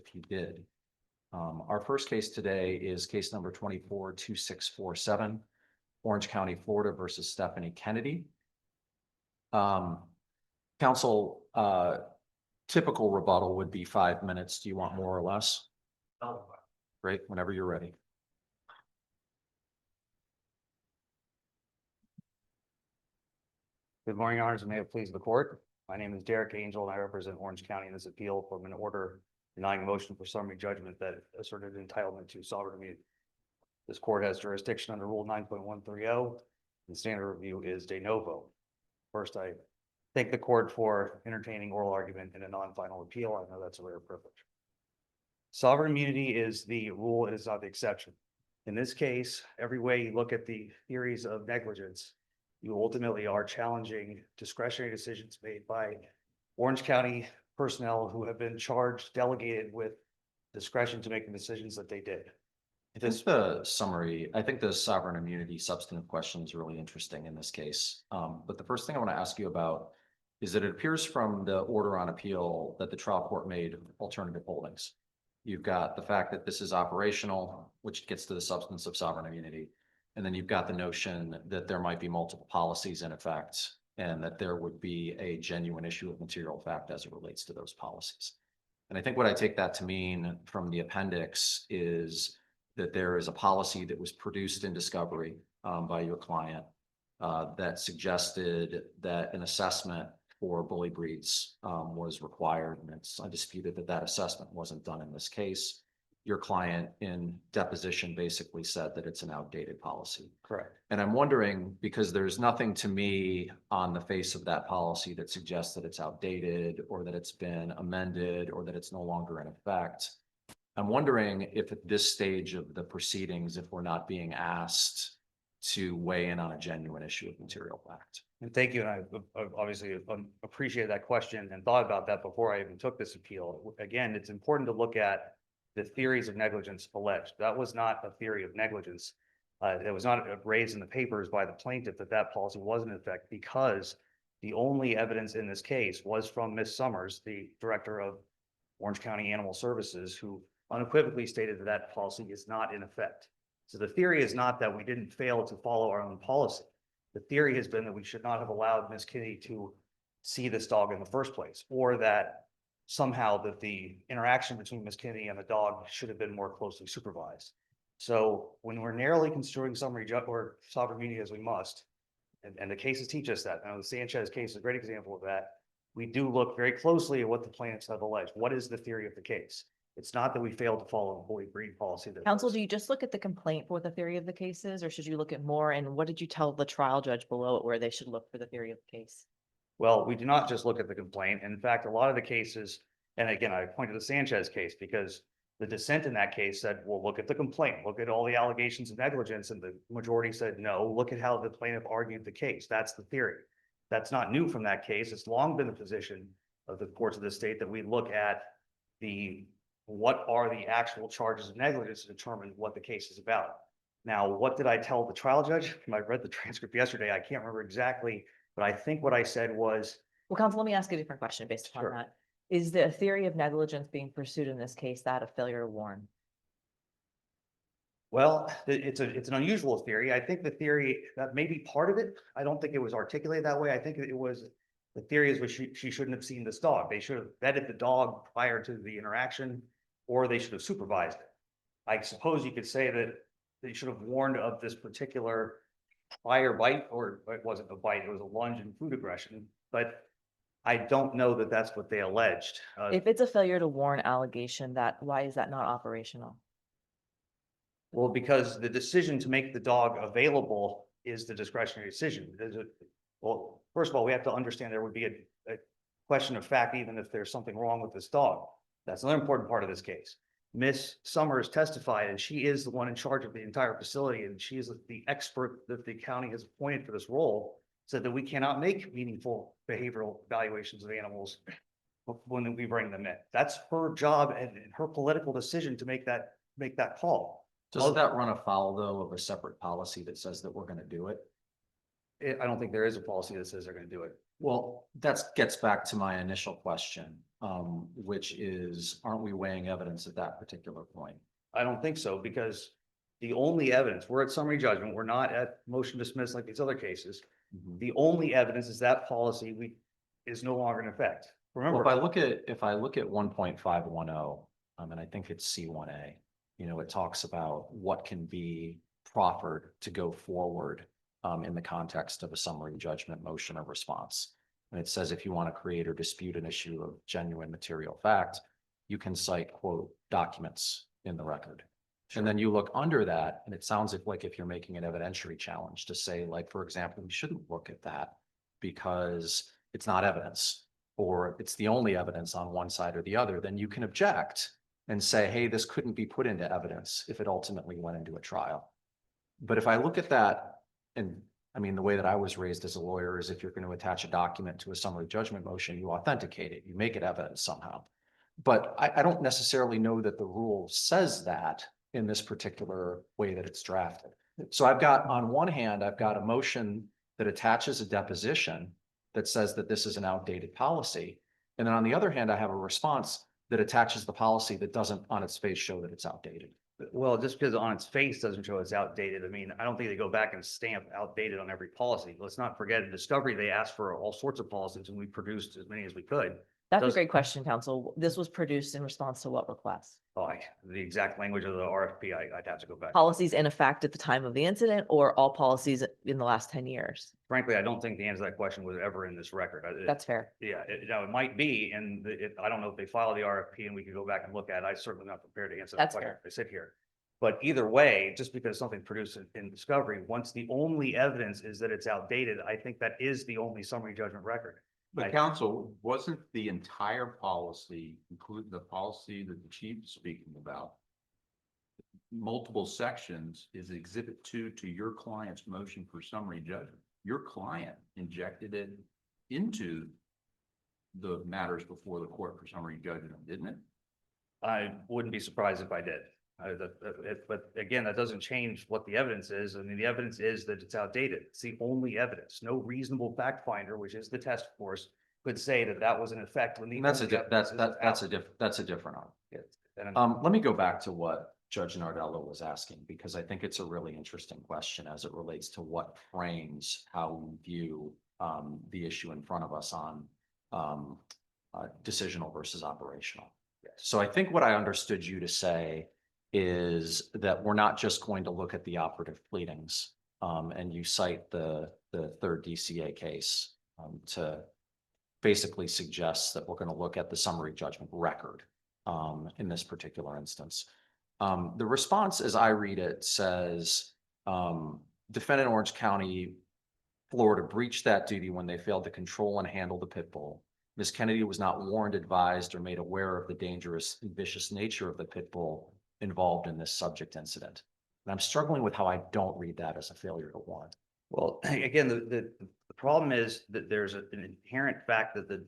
if you did. Our first case today is case number 242647, Orange County, Florida versus Stephanie Kennedy. Counsel, typical rebuttal would be 5 minutes. Do you want more or less? Great, whenever you're ready. Good morning, Your Honors, and may it please the court. My name is Derek Angel, and I represent Orange County in this appeal from an order denying a motion for summary judgment that asserted entitlement to sovereign immunity. This court has jurisdiction under Rule 9.130, and standard review is de novo. First, I thank the court for entertaining oral argument in a non-final appeal. I know that's a rare privilege. Sovereign immunity is the rule, it is not the exception. In this case, every way you look at the theories of negligence, you ultimately are challenging discretionary decisions made by Orange County personnel who have been charged, delegated with discretion to make the decisions that they did. I think the summary, I think the sovereign immunity substantive question is really interesting in this case. But the first thing I want to ask you about is that it appears from the order on appeal that the trial court made alternative holdings. You've got the fact that this is operational, which gets to the substance of sovereign immunity. And then you've got the notion that there might be multiple policies in effect and that there would be a genuine issue of material fact as it relates to those policies. And I think what I take that to mean from the appendix is that there is a policy that was produced in discovery by your client that suggested that an assessment for bully breeds was required. And it's undisputed that that assessment wasn't done in this case. Your client in deposition basically said that it's an outdated policy. Correct. And I'm wondering, because there's nothing to me on the face of that policy that suggests that it's outdated or that it's been amended or that it's no longer in effect. I'm wondering if at this stage of the proceedings, if we're not being asked to weigh in on a genuine issue of material fact. And thank you. And I obviously appreciate that question and thought about that before I even took this appeal. Again, it's important to look at the theories of negligence alleged. That was not a theory of negligence. It was not raised in the papers by the plaintiff that that policy wasn't in effect because the only evidence in this case was from Ms. Summers, the director of Orange County Animal Services, who unequivocally stated that that policy is not in effect. So the theory is not that we didn't fail to follow our own policy. The theory has been that we should not have allowed Ms. Kennedy to see this dog in the first place, or that somehow that the interaction between Ms. Kennedy and the dog should have been more closely supervised. So when we're narrowly construing summary or sovereign immunity as we must, and the cases teach us that. Now the Sanchez case is a great example of that. We do look very closely at what the plaintiffs have alleged. What is the theory of the case? It's not that we failed to follow the bully breed policy. Counsel, do you just look at the complaint for what the theory of the case is, or should you look at more? And what did you tell the trial judge below it where they should look for the theory of the case? Well, we do not just look at the complaint. In fact, a lot of the cases, and again, I point to the Sanchez case because the dissent in that case said, well, look at the complaint, look at all the allegations of negligence. And the majority said, no, look at how the plaintiff argued the case. That's the theory. That's not new from that case. It's long been the position of the courts of the state that we look at what are the actual charges of negligence to determine what the case is about. Now, what did I tell the trial judge? I read the transcript yesterday. I can't remember exactly, but I think what I said was. Well, counsel, let me ask a different question based upon that. Is the theory of negligence being pursued in this case that of failure to warn? Well, it's an unusual theory. I think the theory that may be part of it. I don't think it was articulated that way. I think it was the theory is which she shouldn't have seen this dog. They should have vetted the dog prior to the interaction, or they should have supervised it. I suppose you could say that they should have warned of this particular prior bite, or it wasn't a bite, it was a lunge and food aggression. But I don't know that that's what they alleged. If it's a failure to warn allegation, why is that not operational? Well, because the decision to make the dog available is the discretionary decision. Well, first of all, we have to understand there would be a question of fact, even if there's something wrong with this dog. That's another important part of this case. Ms. Summers testified, and she is the one in charge of the entire facility, and she is the expert that the county has appointed for this role, said that we cannot make meaningful behavioral evaluations of animals when we bring them in. That's her job and her political decision to make that call. Doesn't that run afoul, though, of a separate policy that says that we're going to do it? I don't think there is a policy that says they're going to do it. Well, that gets back to my initial question. which is, aren't we weighing evidence at that particular point? I don't think so, because the only evidence, we're at summary judgment, we're not at motion dismiss like these other cases. Mhm. The only evidence is that policy is no longer in effect. Well, Remember, if I look at 1.510, and I think it's C1A, it talks about what can be proffered to go forward in the context of a summary judgment motion or response. And it says if you want to create or dispute an issue of genuine material fact, you can cite, quote, documents in the record. And then you look under that, and it sounds like if you're making an evidentiary challenge to say, like, for example, we shouldn't look at that because it's not evidence, or it's the only evidence on one side or the other, then you can object and say, hey, this couldn't be put into evidence if it ultimately went into a trial. But if I look at that, and I mean, the way that I was raised as a lawyer is if you're going to attach a document to a summary judgment motion, you authenticate it, you make it evidence somehow. But I don't necessarily know that the rule says that in this particular way that it's drafted. So I've got, on one hand, I've got a motion that attaches a deposition that says that this is an outdated policy. And then on the other hand, I have a response that attaches the policy that doesn't on its face show that it's outdated. well, just because on its face doesn't show it's outdated, I mean, I don't think they go back and stamp outdated on every policy. Let's not forget in discovery, they asked for all sorts of policies and we produced as many as we could. That's a Does- great question, counsel. This was produced in response to what request? The exact language of the RFP, I'd have to go back. Policies in effect at the time of the incident or all policies in the last 10 years? Frankly, I don't think the answer to that question was ever in this record. That's fair. Yeah, now it might be, and I don't know if they filed the RFP and we could go back and look at it. I'm certainly not prepared to answer that That's question. fair. I sit here. But either way, just because something produced in discovery, once the only evidence is that it's outdated, I think that is the only summary judgment record. I- But counsel, wasn't the entire policy, including the policy that the chief is speaking about, multiple sections, is exhibit 2 to your client's motion for summary judgment? Your client injected it into the matters before the court for summary judgment, didn't it? I wouldn't be surprised if I did. But again, that doesn't change what the evidence is. I mean, the evidence is that it's outdated. It's the only evidence. No reasonable fact finder, which is the test force, could say that that was in effect when the. And that's only evidence is that's a different argument. out. Let me go back to what Judge Nardello was asking, because I think it's a really interesting question as it relates to what frames how we view the issue in front of us on decisional versus operational. So I think what I understood you to say is that we're not just going to look at the operative pleadings, and you cite the third DCA case to basically suggest that we're going to look at the summary judgment record in this particular instance. The response, as I read it, says defendant Orange County, Florida breached that duty when they failed to control and handle the pit bull. Ms. Kennedy was not warned, advised, or made aware of the dangerous and vicious nature of the pit bull involved in this subject incident. And I'm struggling with how I don't read that as a failure to warn. Well, again, the problem is that there's an inherent fact that the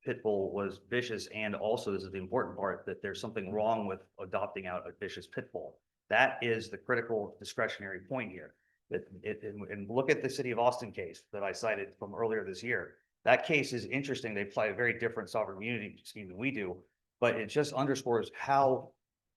pit bull was vicious, and also, this is the important part, that there's something wrong with adopting out a vicious pit bull. That is the critical discretionary point here. And look at the city of Austin case that I cited from earlier this year. That case is interesting. They apply a very different sovereign immunity scheme than we do, but it just underscores how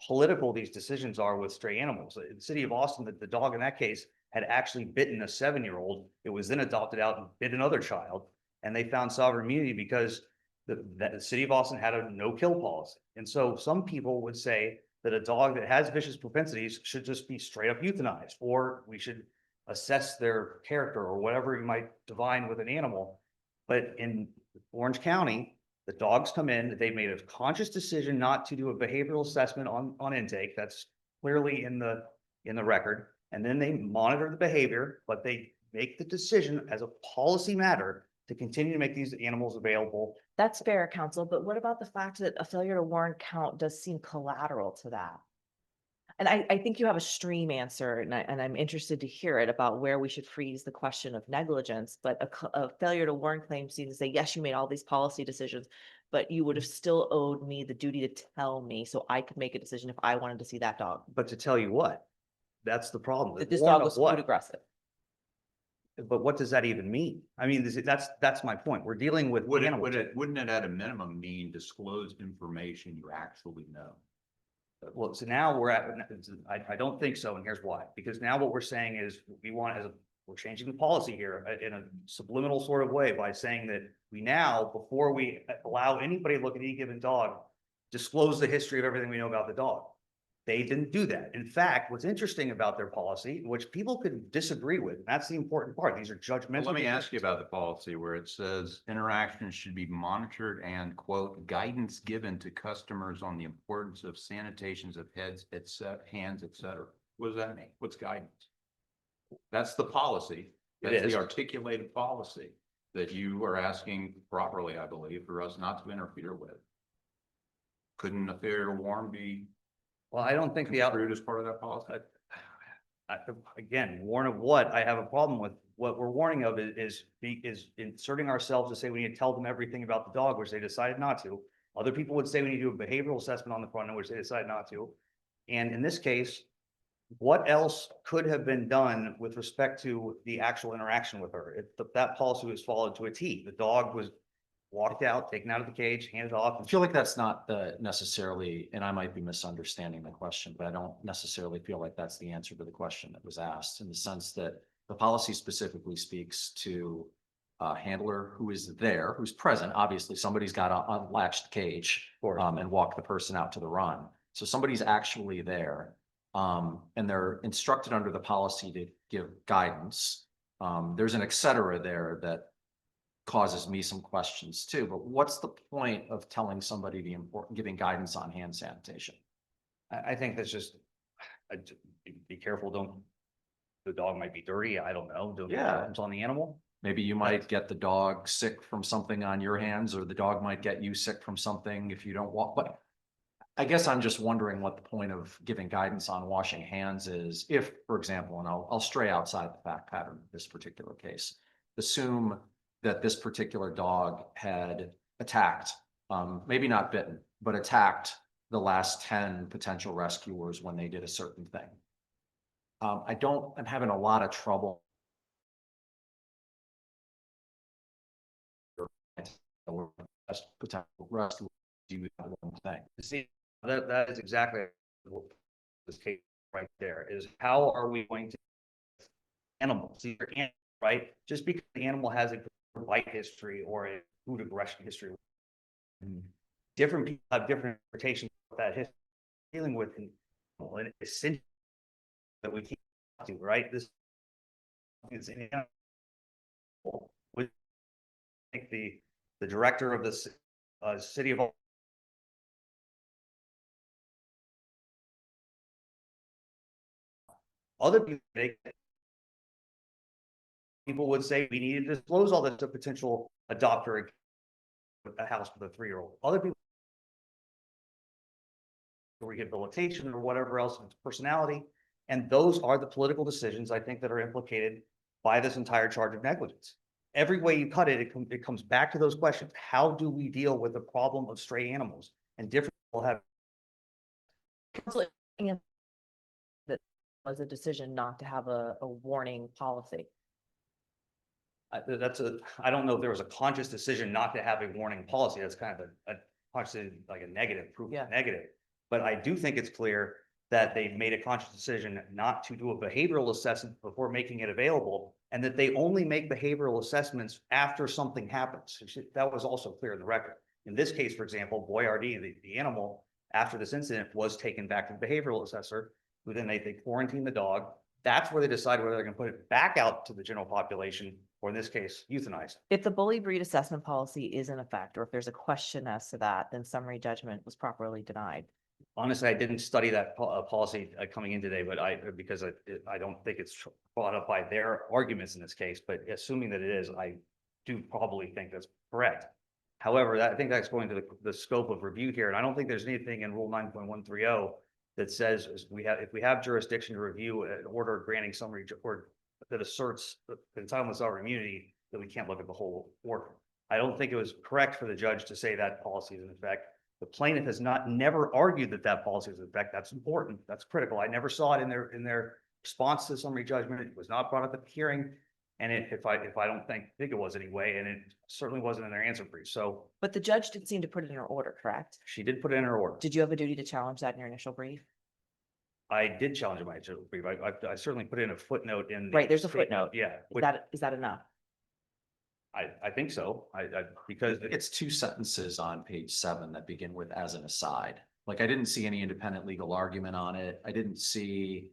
political these decisions are with stray animals. In the city of Austin, the dog in that case had actually bitten a 7-year-old. It was then adopted out and bit another child, and they found sovereign immunity because the city of Austin had a no-kill policy. And so some people would say that a dog that has vicious propensities should just be straight up euthanized, or we should assess their character or whatever you might divine with an animal. But in Orange County, the dogs come in, they made a conscious decision not to do a behavioral assessment on intake. That's clearly in the record. And then they monitor the behavior, but they make the decision as a policy matter to continue to make these animals available. That's fair, counsel, but what about the fact that a failure to warn count does seem collateral to that? And I think you have a stream answer, and I'm interested to hear it about where we should freeze the question of negligence, but a failure to warn claim seems to say, yes, you made all these policy decisions, but you would have still owed me the duty to tell me so I could make a decision if I wanted to see that dog. But to tell you what, that's the problem. That this Warn dog of was what? food aggressive. But what does that even mean? I mean, that's my point. We're dealing with animals. Wouldn't it at a minimum mean disclose information you actually know? Well, so now we're at, I don't think so, and here's why. Because now what we're saying is we want, we're changing the policy here in a subliminal sort of way by saying that we now, before we allow anybody to look at any given dog, disclose the history of everything we know about the dog. They didn't do that. In fact, what's interesting about their policy, which people could disagree with, and that's the important part. These are judgmental. Let me ask you about the policy where it says interactions should be monitored and quote, guidance given to customers on the importance of sanitations of heads, hands, et cetera. What does that mean? What's guidance? That's the policy. It That's is. the articulated policy that you are asking properly, I believe, for us not to interfere with. Couldn't a failure to warn be Well, I don't think the construed as part of that policy? again, warn of what? I have a problem with. What we're warning of is inserting ourselves to say we need to tell them everything about the dog, which they decided not to. Other people would say we need to do a behavioral assessment on the front end, which they decided not to. And in this case, what else could have been done with respect to the actual interaction with her? That policy was followed to a T. The dog was walked out, taken out of the cage, handed off. I feel like that's not the necessarily, and I might be misunderstanding the question, but I don't necessarily feel like that's the answer to the question that was asked, in the sense that the policy specifically speaks to a handler who is there, who's present. Obviously, somebody's got to unlatch the cage and walk the person out to the run. So somebody's actually there. And they're instructed under the policy to give guidance. There's an et cetera there that causes me some questions too, but what's the point of telling somebody giving guidance on hand sanitation? I think that's just, be careful, the dog might be dirty, I don't know. Yeah. It's on the animal. Maybe you might get the dog sick from something on your hands, or the dog might get you sick from something if you don't walk, but I guess I'm just wondering what the point of giving guidance on washing hands is if, for example, and I'll stray outside the fact pattern of this particular case, assume that this particular dog had attacked, maybe not bitten, but attacked the last 10 potential rescuers when they did a certain thing. I'm having a lot of trouble. Potential rescuers do that one thing. See, that is exactly what this case right there is. How are we going to animals, right? Just because the animal has a bite history or a food aggression history. Different people have different interpretations of that history dealing with and it's that we can't do, right? This is an animal. I think the director of this city of other people would say we need to disclose all this to potential adopter a house with a 3-year-old. Other people rehabilitation or whatever else, it's personality. And those are the political decisions I think that are implicated by this entire charge of negligence. Every way you cut it, it comes back to those questions. How do we deal with the problem of stray animals? And different people have. That was a decision not to have a warning policy. I don't know if there was a conscious decision not to have a warning policy. That's kind of a conscious, like a negative, proof Yeah. negative. But I do think it's clear that they made a conscious decision not to do a behavioral assessment before making it available, and that they only make behavioral assessments after something happens. That was also clear in the record. In this case, for example, Boyardee, the animal, after this incident was taken back to the behavioral assessor, who then they quarantined the dog. That's where they decide whether they're going to put it back out to the general population, or in this case, euthanize. If the bully breed assessment policy is in effect, or if there's a question as to that, then summary judgment was properly denied. Honestly, I didn't study that policy coming in today, but because I don't think it's brought up by their arguments in this case, but assuming that it is, I do probably think that's correct. However, I think that's going to the scope of review here, and I don't think there's anything in Rule 9.130 that says if we have jurisdiction to review an order granting summary or that asserts the entitlement of sovereign immunity, that we can't look at the whole order. I don't think it was correct for the judge to say that policy is in effect. The plaintiff has never argued that policy is in effect. That's important. That's critical. I never saw it in their response to the summary judgment. It was not brought up at the hearing. And if I don't think it was anyway, and it certainly wasn't in their answer brief. So But the judge did seem to put it in her order, correct? she did put it in her order. Did you have a duty to challenge that in your initial brief? I did challenge my initial brief. I certainly put in a footnote in. the Right, there's a statement. footnote. Yeah, Is that enough? I think so. Because It's two sentences on page 7 that begin with as an aside. Like I didn't see any independent legal argument on it. I didn't see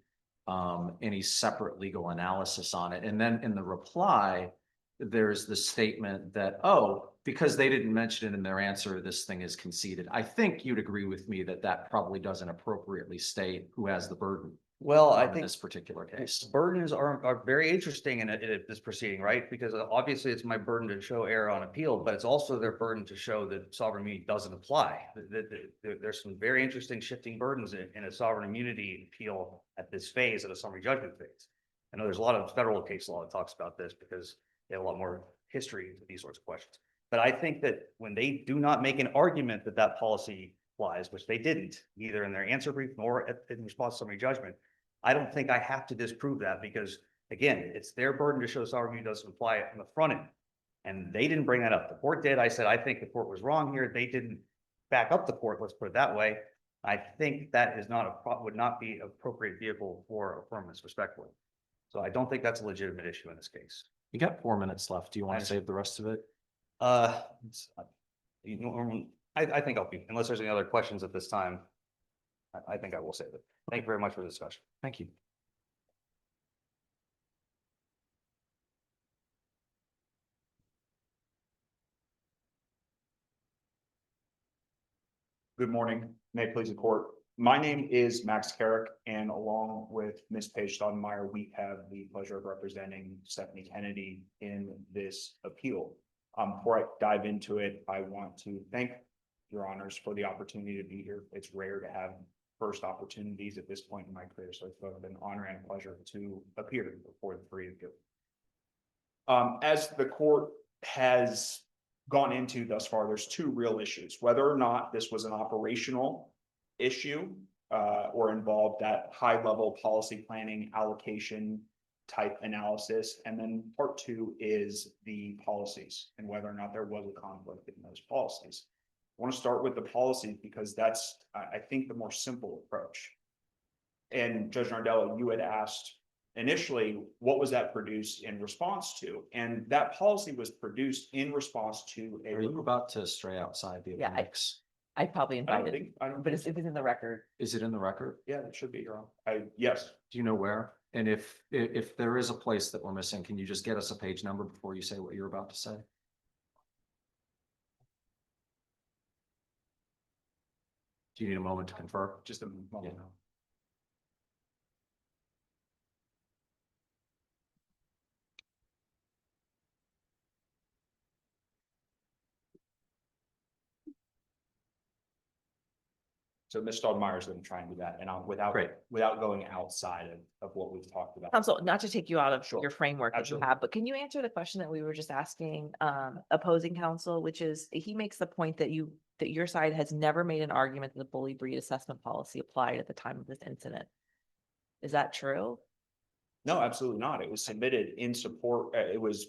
any separate legal analysis on it. And then in the reply, there's the statement that, oh, because they didn't mention it in their answer, this thing is conceded. I think you'd agree with me that that probably doesn't appropriately state who has the burden. well, I In think this particular case. burdens are very interesting in this proceeding, right? Because obviously it's my burden to show error on appeal, but it's also their burden to show that sovereign immunity doesn't apply. There's some very interesting shifting burdens in a sovereign immunity appeal at this phase, at a summary judgment phase. I know there's a lot of federal case law that talks about this because they have a lot more history into these sorts of questions. But I think that when they do not make an argument that that policy applies, which they didn't, either in their answer brief nor in response to summary judgment, I don't think I have to disprove that because, again, it's their burden to show sovereign immunity doesn't apply on the front end. And they didn't bring that up. The court did. I said, I think the court was wrong here. They didn't back up the court. Let's put it that way. I think that is would not be appropriate vehicle for affirmance respectfully. So I don't think that's a legitimate issue in this case. You got 4 minutes left. Do you want I to save the rest of it? You know, I think I'll be, unless there's any other questions at this time, I think I will save it. Thank you very much for the discussion. Thank you. Good morning, may it please the court. My name is Max Carrick, and along with Ms. Paige Stoudemire, we have the pleasure of representing Stephanie Kennedy in this appeal. Before I dive into it, I want to thank your honors for the opportunity to be here. It's rare to have first opportunities at this point in my career, so it's both an honor and a pleasure to appear before the three of you. As the court has gone into thus far, there's two real issues: whether or not this was an operational issue or involved that high level policy planning allocation type analysis, and then part two is the policies and whether or not there was a conflict in those policies. I want to start with the policies because that's, I think, the more simple approach. And Judge Nardello, you had asked initially, what was that produced in response to? And that policy was produced in response to a. Are you about to stray outside the Yeah, appendix? I probably I don't invited, think, I don't, but it's in the record. Is it in the record? yeah, it should be, your own. Yes, Do you know where? And if there is a place that we're missing, can you just get us a page number before you say what you're about to say? Do you need a moment to confer? just a moment. Yeah. So Ms. Stoudemire's going to try and do that, and I'll, Great. without going outside of what we've talked about. Counsel, not to take you out of Sure. your framework that you Absolutely. have, but can you answer the question that we were just asking opposing counsel, which is, he makes the point that your side has never made an argument that the bully breed assessment policy applied at the time of this incident. Is that true? No, absolutely not. It was submitted in support, it was,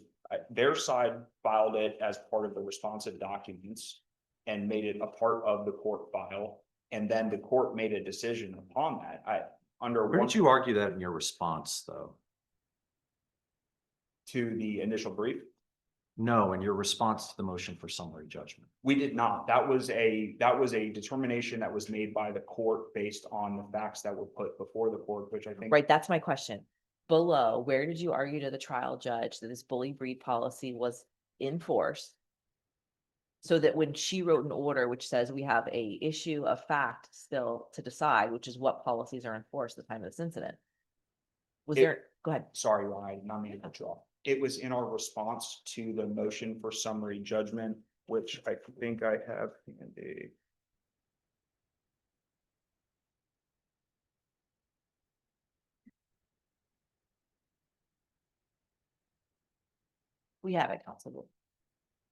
their side filed it as part of the responsive documents and made it a part of the court file. And then the court made a decision upon that. Under Where one did you argue that in your response, though? to the initial brief, No, in your response to the motion for summary judgment. we did not. That was a determination that was made by the court based on the facts that were put before the court, which I think. Right, that's my question. Below, where did you argue to the trial judge that this bully breed policy was enforced? So that when she wrote an order which says we have a issue of fact still to decide, which is what policies are enforced at the time of this incident. Was It- there, go ahead. Sorry, Ryan, not meaning to cut you off. It was in our response to the motion for summary judgment, which I think I have handy. We have it, Counsel.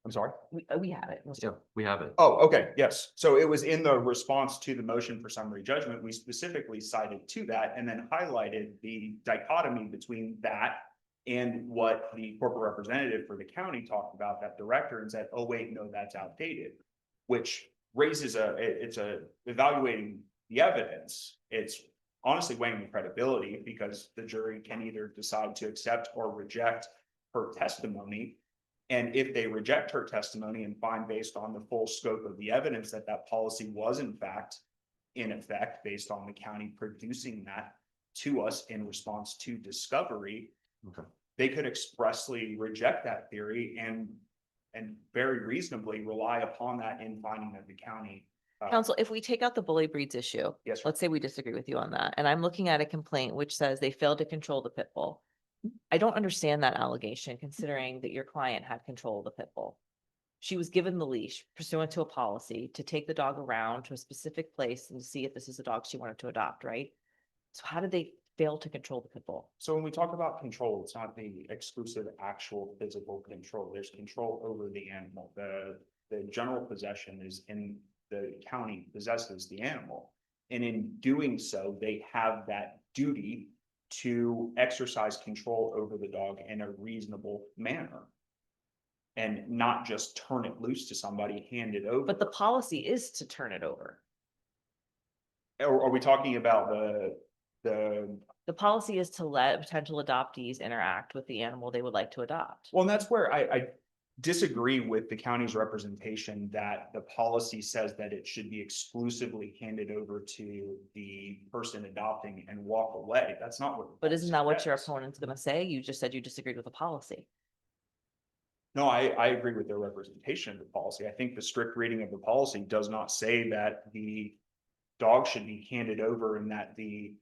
I'm sorry. We have it. Yeah, we have it. Oh, okay, yes. So it was in the response to the motion for summary judgment. We specifically cited to that and then highlighted the dichotomy between that And what the corporate representative for the county talked about, that director, and said, oh, wait, no, that's outdated. Which raises it's evaluating the evidence. It's honestly weighing the credibility, because the jury can either decide to accept or reject her testimony. And if they reject her testimony and find, based on the full scope of the evidence, that that policy was in fact in effect, based on the county producing that to us in response to discovery, Okay. they could expressly reject that theory and very reasonably rely upon that in finding that the county. Counsel, if we take out the bully breeds issue, Yes, sir. let's say we disagree with you on that, and I'm looking at a complaint which says they failed to control the pit bull. I don't understand that allegation, considering that your client had control of the pit bull. She was given the leash pursuant to a policy to take the dog around to a specific place and to see if this is a dog she wanted to adopt, right? So how did they fail to control the pit bull? So when we talk about control, it's not the exclusive actual physical control. There's control over the animal. The general possession is in the county possesses the animal. And in doing so, they have that duty to exercise control over the dog in a reasonable manner. And not just turn it loose to somebody, hand it over. But the policy is to turn it over. Or are we talking about The policy is to let potential adoptees interact with the animal they would like to adopt. well, and that's where I disagree with the county's representation that the policy says that it should be exclusively handed over to the person adopting and walk away. That's not what. the But isn't that what policy your says. opponent's gonna say? You just said you disagreed with the policy. No, I agree with their representation of the policy. I think the strict reading of the policy does not say that the dog should be handed over and that the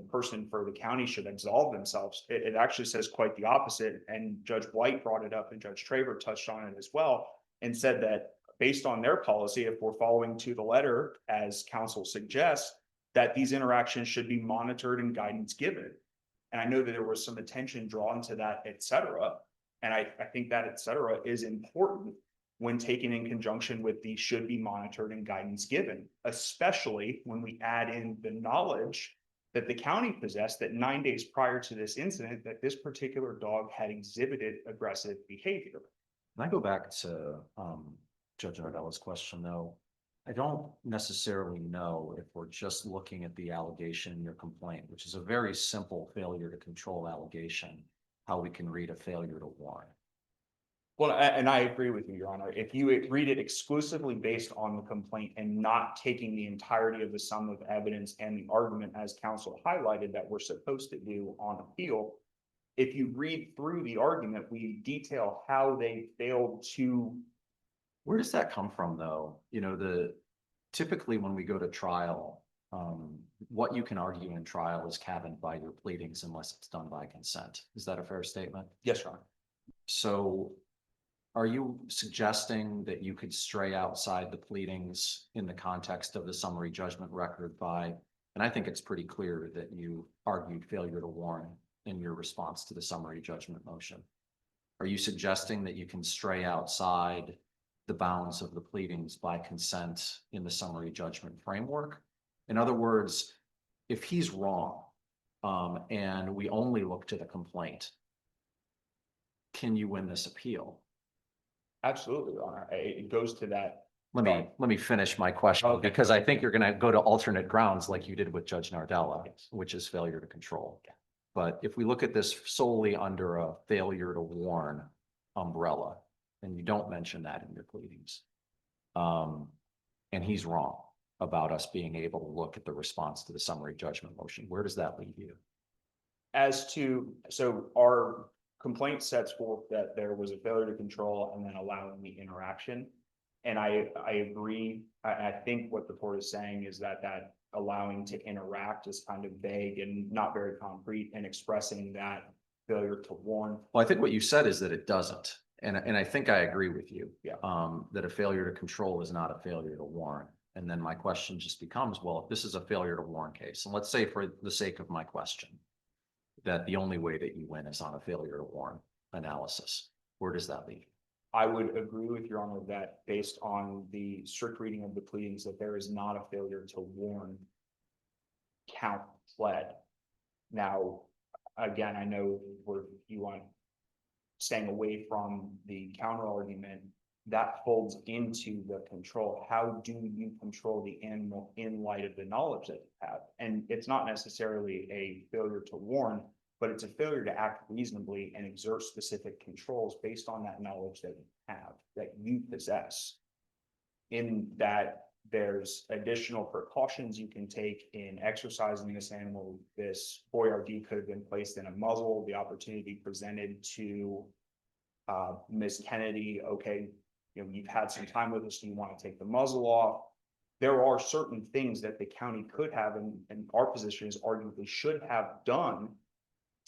person for the county should absolve themselves. It actually says quite the opposite. And Judge White brought it up and Judge Traver touched on it as well and said that based on their policy, if we're following to the letter, as counsel suggests, that these interactions should be monitored and guidance given. And I know that there was some attention drawn to that, et cetera. And I think that et cetera is important when taken in conjunction with the should be monitored and guidance given, especially when we add in the knowledge that the county possessed that 9 days prior to this incident, that this particular dog had exhibited aggressive behavior. Can I go back to Judge Nardella's question, though? I don't necessarily know if we're just looking at the allegation in your complaint, which is a very simple failure to control allegation, how we can read a failure to warn. Well, and I agree with you, Your Honor. If you read it exclusively based on the complaint and not taking the entirety of the sum of evidence and the argument as counsel highlighted that we're supposed to do on appeal, if you read through the argument, we detail how they failed to. Where does that come from, though? You know, typically when we go to trial, what you can argue in trial is cabined by your pleadings unless it's done by consent. Is that a fair statement? Yes, Your Honor. So are you suggesting that you could stray outside the pleadings in the context of the summary judgment record by, and I think it's pretty clear that you argued failure to warn in your response to the summary judgment motion. Are you suggesting that you can stray outside the bounds of the pleadings by consent in the summary judgment framework? In other words, if he's wrong, and we only look to the complaint, can you win this appeal? Absolutely, Your Honor. It goes to that. Let me finish my question, Okay. because I think you're gonna go to alternate grounds like you did with Judge Nardella, Yes. which is failure to control. But if we look at this solely under a failure to warn umbrella, and you don't mention that in your pleadings, and he's wrong about us being able to look at the response to the summary judgment motion, where does that leave you? So our complaint sets forth that there was a failure to control and then allowing the interaction. And I agree. I think what the court is saying is that allowing to interact is kind of vague and not very concrete, and expressing that failure to warn. Well, I think what you said is that it doesn't, and I think I agree with you. Yeah. That a failure to control is not a failure to warn. And then my question just becomes, well, if this is a failure to warn case, and let's say for the sake of my question, that the only way that you win is on a failure to warn analysis, where does that leave? I would agree with Your Honor that based on the strict reading of the pleadings, that there is not a failure to warn count pled. Now, again, I know where you want staying away from the counter argument, that folds into the control. How do you control the animal in light of the knowledge that you have? And it's not necessarily a failure to warn, but it's a failure to act reasonably and exert specific controls based on that knowledge that you have, that you possess. In that there's additional precautions you can take in exercising this animal. This Boyardee could have been placed in a muzzle, the opportunity presented to Ms. Kennedy, okay, you know, you've had some time with us, do you want to take the muzzle off? There are certain things that the county could have, and our position is arguably should have done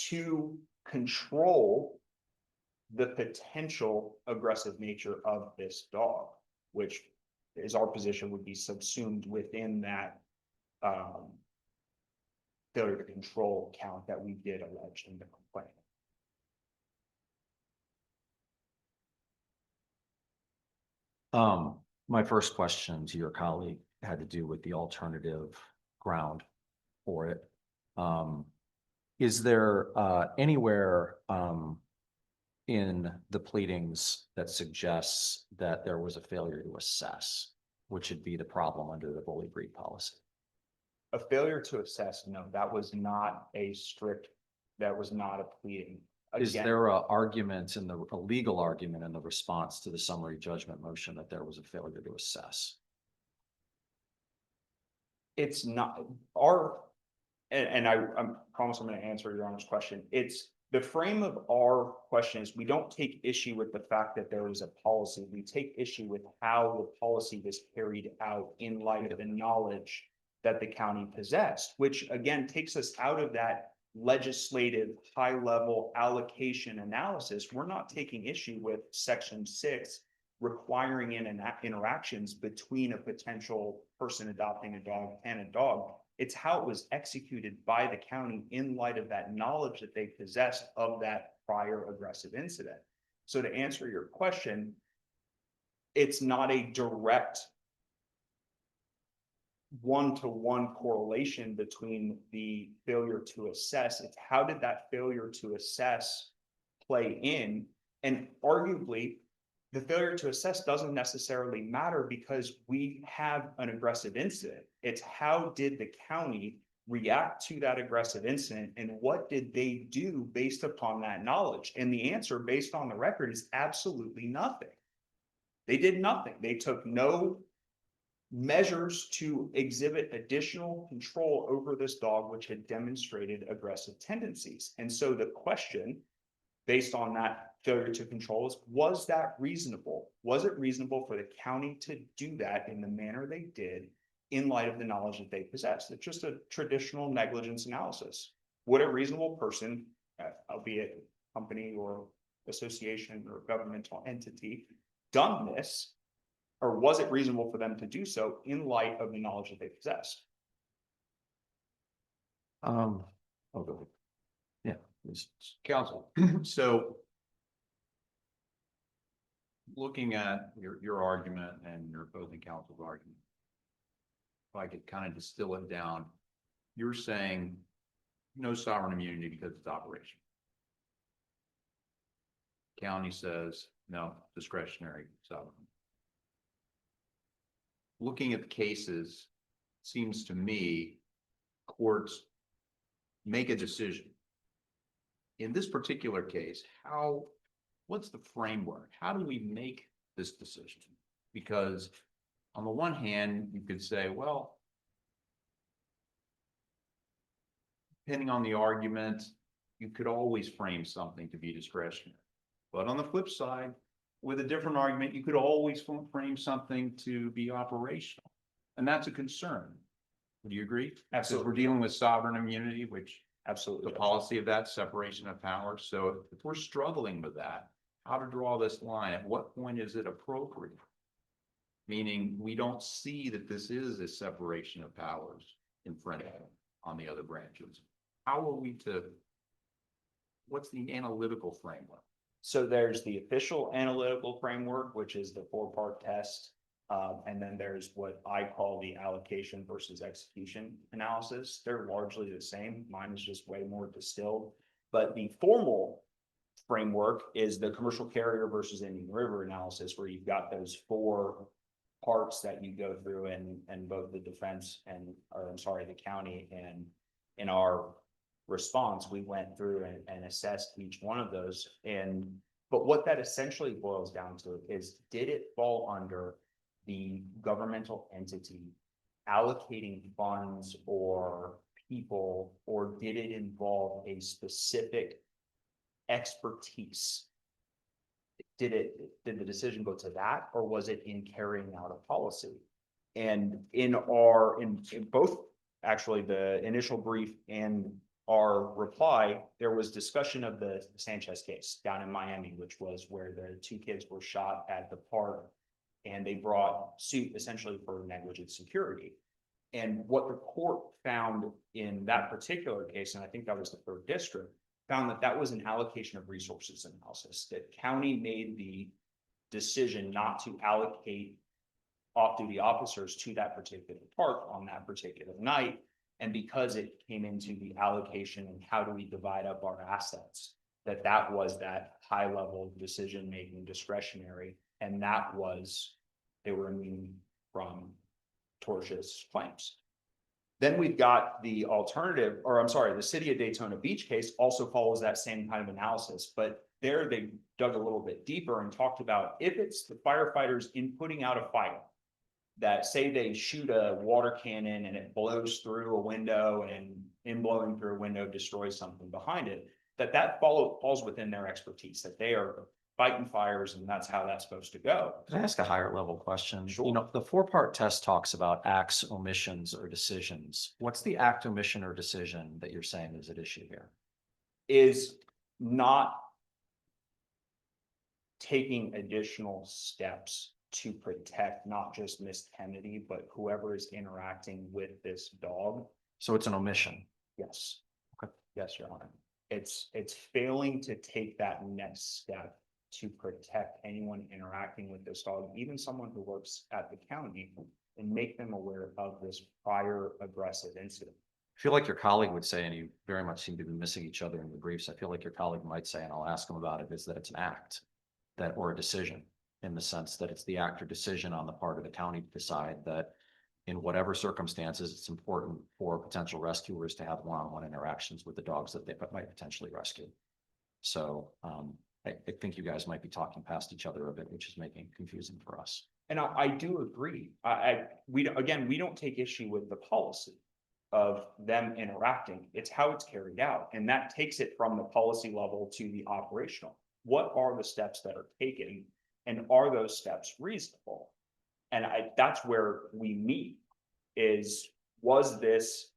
to control the potential aggressive nature of this dog, which is our position would be subsumed within that failure to control count that we did allege in the complaint. My first question to your colleague had to do with the alternative ground for it. Is there anywhere in the pleadings that suggests that there was a failure to assess, which would be the problem under the bully breed policy? A failure to assess, no, that was not a pleading. Is Again, there a legal argument in the response to the summary judgment motion that there was a failure to assess? It's not I promise I'm going to answer your Honor's question. It's the frame of our question is we don't take issue with the fact that there is a policy. We take issue with how the policy was carried out in light of the knowledge that the county possessed, which again takes us out of that legislative high level allocation analysis. We're not taking issue with Section 6 requiring interactions between a potential person adopting a dog and a dog. It's how it was executed by the county in light of that knowledge that they possessed of that prior aggressive incident. So to answer your question, it's not a direct one-to-one correlation between the failure to assess. It's how did that failure to assess play in? And arguably, the failure to assess doesn't necessarily matter because we have an aggressive incident. It's how did the county react to that aggressive incident and what did they do based upon that knowledge? And the answer based on the record is absolutely nothing. They did nothing. They took no measures to exhibit additional control over this dog, which had demonstrated aggressive tendencies. And so the question based on that failure to control is, was that reasonable? Was it reasonable for the county to do that in the manner they did in light of the knowledge that they possessed? It's just a traditional negligence analysis. Would a reasonable person, albeit company or association or governmental entity, done this? Or was it reasonable for them to do so in light of the knowledge that they possessed? I'll go. Yeah, please. Counsel, so looking at your argument and your opposing counsel's argument, if I could kind of distill it down, you're saying no sovereign immunity because it's operation. County says no, discretionary sovereign. Looking at the cases, seems to me courts make a decision. In this particular case, what's the framework? How do we make this decision? Because on the one hand, you could say, well, depending on the argument, you could always frame something to be discretionary. But on the flip side, with a different argument, you could always frame something to be operational. And that's a concern. Would you agree? Absolutely. Because we're dealing with sovereign immunity, which Absolutely. the policy of that separation of powers. So if we're struggling with that, how to draw this line, at what point is it appropriate? Meaning we don't see that this is a separation of powers infringement on the other branches. How are we what's the analytical framework? So there's the official analytical framework, which is the 4-part test. And then there's what I call the allocation versus execution analysis. They're largely the same. Mine is just way more distilled. But the formal framework is the commercial carrier versus Indian River analysis, where you've got those four parts that you go through and both the defense and, or I'm sorry, the county and in our response, we went through and assessed each one of those. And, but what that essentially boils down to is, did it fall under the governmental entity allocating funds or people, or did it involve a specific expertise? Did the decision go to that, or was it in carrying out a policy? And in both, actually, the initial brief and our reply, there was discussion of the Sanchez case down in Miami, which was where the two kids were shot at the park, and they brought suit essentially for negligent security. And what the court found in that particular case, and I think that was the third district, found that that was an allocation of resources analysis, that county made the decision not to allocate off-duty officers to that particular park on that particular night. And because it came into the allocation and how do we divide up our assets, that was that high level decision-making discretionary. And that was, they were immune from tortious claims. Then we've got the alternative, or I'm sorry, the city of Daytona Beach case also follows that same kind of analysis, but there they dug a little bit deeper and talked about if it's the firefighters in putting out a fire, that say they shoot a water cannon and it blows through a window and in blowing through a window destroys something behind it, that falls within their expertise, that they are fighting fires and that's how that's supposed to go. Can I ask a higher level question? Sure. You know, the four-part test talks about acts, omissions, or decisions. What's the act, omission, or decision that you're saying is at issue here? Is not taking additional steps to protect not just Miss Kennedy, but whoever is interacting with this dog. So it's an omission. Yes. Okay. Yes, Your Honor. It's failing to take that next step to protect anyone interacting with this dog, even someone who works at the county, and make them aware of this prior aggressive incident. I feel like your colleague would say, and you very much seem to be missing each other in the briefs. I feel like your colleague might say, and I'll ask him about it, is that it's an act that, or a decision, in the sense that it's the act or decision on the part of the county to decide that in whatever circumstances, it's important for potential rescuers to have one-on-one interactions with the dogs that they might potentially rescue. So I think you guys might be talking past each other a bit, which is making it confusing for us. And I do agree. We don't take issue with the policy of them interacting. It's how it's carried out. And that takes it from the policy level to the operational. What are the steps that are taken, and are those steps reasonable? And that's where we meet, was this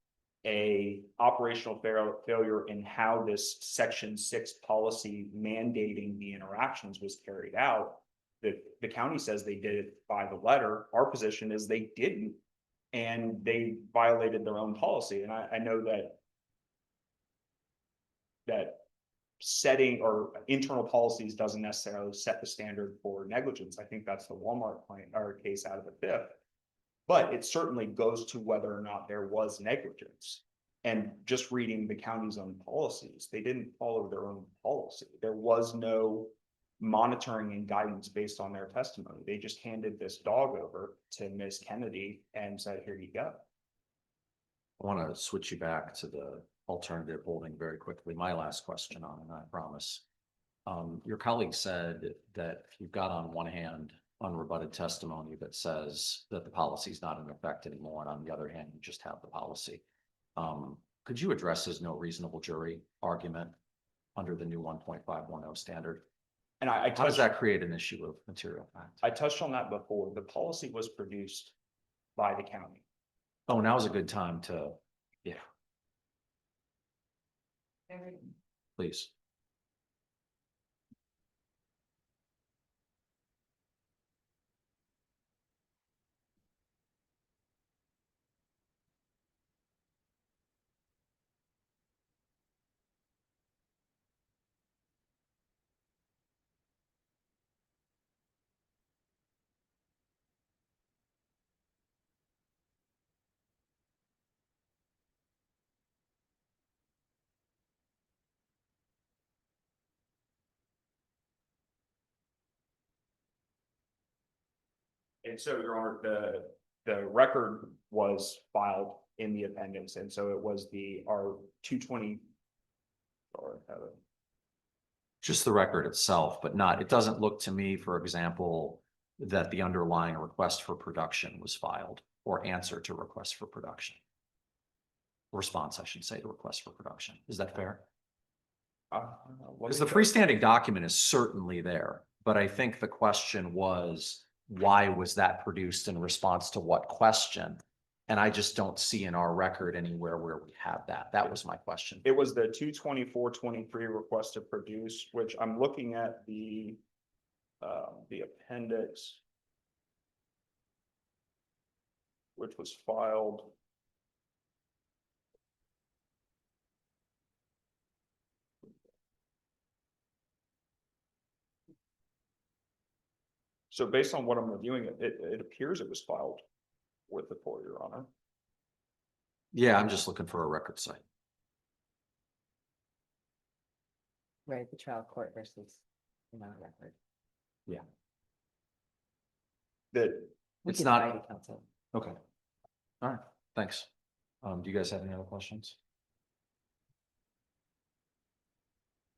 a operational failure in how this Section 6 policy mandating the interactions was carried out? The county says they did it by the letter. Our position is they didn't, and they violated their own policy. And I know that setting or internal policies doesn't necessarily set the standard for negligence. I think that's the Walmart case out of the fifth. But it certainly goes to whether or not there was negligence. And just reading the county's own policies, they didn't follow their own policy. There was no monitoring and guidance based on their testimony. They just handed this dog over to Ms. Kennedy and said, here you go. I want to switch you back to the alternative holding very quickly. My last question on it, I promise. Your colleague said that you've got on one hand unrebutted testimony that says that the policy is not in effect anymore, and on the other hand, you just have the policy. Could you address his no reasonable jury argument under the new 1.510 standard? And I How does that create an issue of material fact? I touched on that before. The policy was produced by the county. Oh, now's a good time to, yeah. Please. And so, Your Honor, the record was filed in the appendix, and so it was our 220. Or, Just the record itself, but not, it doesn't look to me, for example, that the underlying request for production was filed or answer to request for production. Response, I should say, to request for production. Is that fair? Because the freestanding document is certainly there, but I think the question was, why was that produced in response to what question? And I just don't see in our record anywhere where we have that. That was my question. It was the 22423 request to produce, which I'm looking at the appendix, which was filed. So based on what I'm reviewing, it appears it was filed with the court, Your Honor. Yeah, I'm just looking for a record site. Right, the trial court versus amount of record. That We It's can not- find it, counsel. Okay. All right, thanks. Do you guys have any other questions?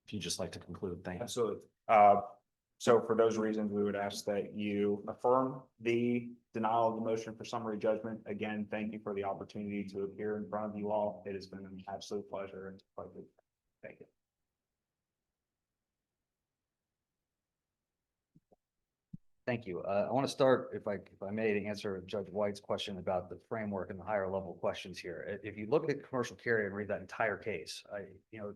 If you'd just like to conclude, thank you. absolutely. So for those reasons, we would ask that you affirm the denial of the motion for summary judgment. Again, thank you for the opportunity to appear in front of you all. It has been an absolute pleasure and pleasure. Thank you. Thank you. I want to start, if I may, to answer Judge White's question about the framework and the higher level questions here. If you look at commercial carrier and read that entire case,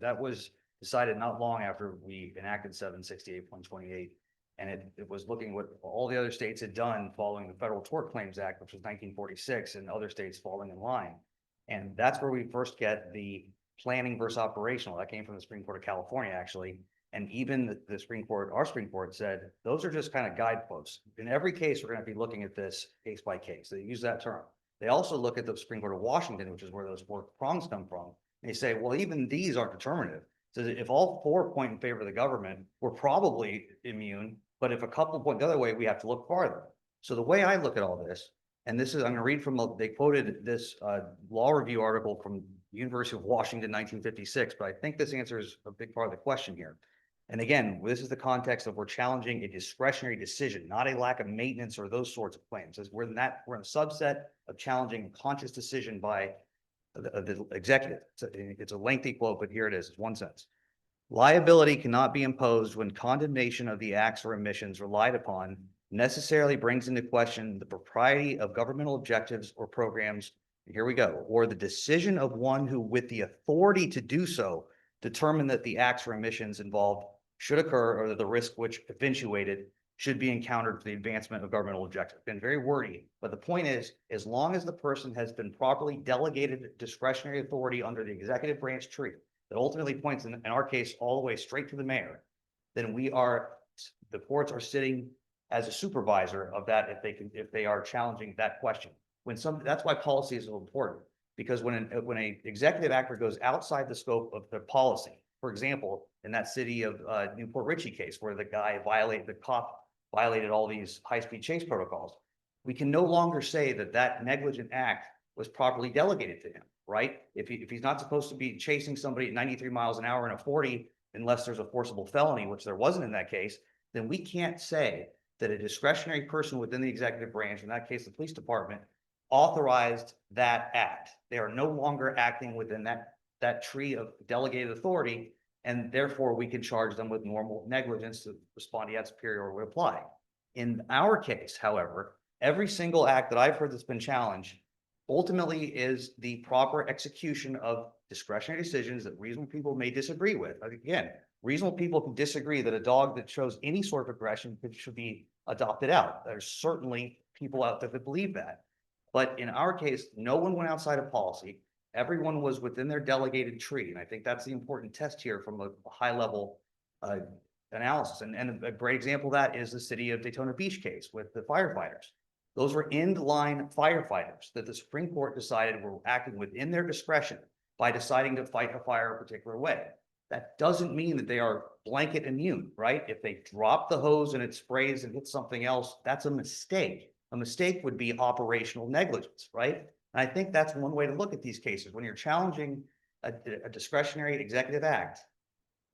that was decided not long after we enacted 768.28. And it was looking what all the other states had done following the Federal Tort Claims Act, which was 1946, and other states falling in line. And that's where we first get the planning versus operational. That came from the Supreme Court of California, actually. And even the Supreme Court, our Supreme Court said, those are just kind of guideposts. In every case, we're going to be looking at this case by case. They use that term. They also look at the Supreme Court of Washington, which is where those four prongs come from. They say, well, even these aren't determinative. So if all four point in favor of the government, we're probably immune. But if a couple point the other way, we have to look farther. So the way I look at all this, and this is, I'm going to read from, they quoted this law review article from University of Washington, 1956, but I think this answers a big part of the question here. And again, this is the context of we're challenging a discretionary decision, not a lack of maintenance or those sorts of claims. As we're in a subset of challenging a conscious decision by the executive. It's a lengthy quote, but here it is. It's one sentence. Liability cannot be imposed when condemnation of the acts or omissions relied upon necessarily brings into question the propriety of governmental objectives or programs. Here we go. Or the decision of one who, with the authority to do so, determined that the acts or omissions involved should occur or that the risk which eventuated should be encountered for the advancement of governmental objectives. Been very wordy, but the point is, as long as the person has been properly delegated discretionary authority under the executive branch tree that ultimately points in our case all the way straight to the mayor, then the courts are sitting as a supervisor of that if they are challenging that question. That's why policy is so important, because when an executive actor goes outside the scope of the policy, for example, in that city of Newport Richey case where the cop violated all these high-speed chase protocols, we can no longer say that negligent act was properly delegated to him, right? If he's not supposed to be chasing somebody at 93 miles an hour in a 40, unless there's a forcible felony, which there wasn't in that case, then we can't say that a discretionary person within the executive branch, in that case, the police department, authorized that act. They are no longer acting within that tree of delegated authority, and therefore we can charge them with normal negligence to respondeat superior would apply. In our case, however, every single act that I've heard that's been challenged ultimately is the proper execution of discretionary decisions that reasonable people may disagree with. Again, reasonable people can disagree that a dog that shows any sort of aggression should be adopted out. There's certainly people out there that believe that. But in our case, no one went outside of policy. Everyone was within their delegated tree. And I think that's the important test here from a high level analysis. And a great example of that is the city of Daytona Beach case with the firefighters. Those were end-line firefighters that the Supreme Court decided were acting within their discretion by deciding to fight a fire a particular way. That doesn't mean that they are blanket immune, right? If they drop the hose and it sprays and hits something else, that's a mistake. A mistake would be operational negligence, right? And I think that's one way to look at these cases. When you're challenging a discretionary executive act,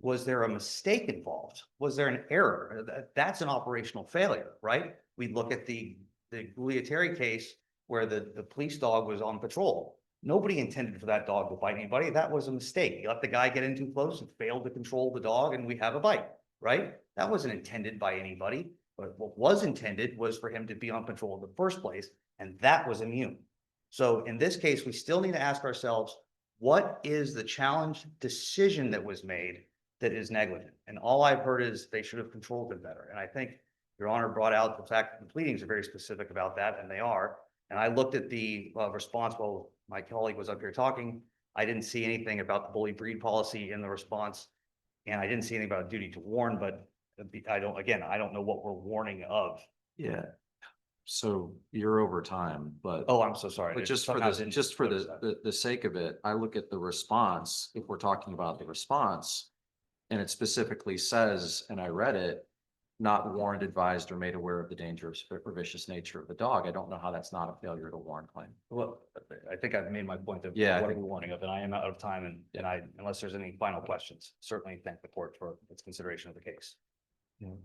was there a mistake involved? Was there an error? That's an operational failure, right? We look at the Guglielmi case where the police dog was on patrol. Nobody intended for that dog to bite anybody. That was a mistake. You let the guy get in too close and failed to control the dog, and we have a bite, right? That wasn't intended by anybody, but what was intended was for him to be on patrol in the first place, and that was immune. So in this case, we still need to ask ourselves, what is the challenge decision that was made that is negligent? And all I've heard is they should have controlled it better. And I think Your Honor brought out the fact that the pleadings are very specific about that, and they are. And I looked at the response while my colleague was up here talking. I didn't see anything about the bully breed policy in the response. And I didn't see anything about a duty to warn, but I don't know what we're warning of. Yeah. So you're over time, but. Oh, I'm so sorry. But just for Somehow the, didn't just for notice that. the sake of it, I look at the response, if we're talking about the response. And it specifically says, and I read it, not warned, advised, or made aware of the dangerous or vicious nature of the dog. I don't know how that's not a failure to warn claim. Well, I think I've made my point of Yeah, I what think- we're warning of, and I am out of time, and I, unless there's any final questions, certainly thank the court for its consideration of the case. Okay,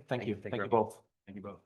thank you. Thank you Thank you very both. Thank you both.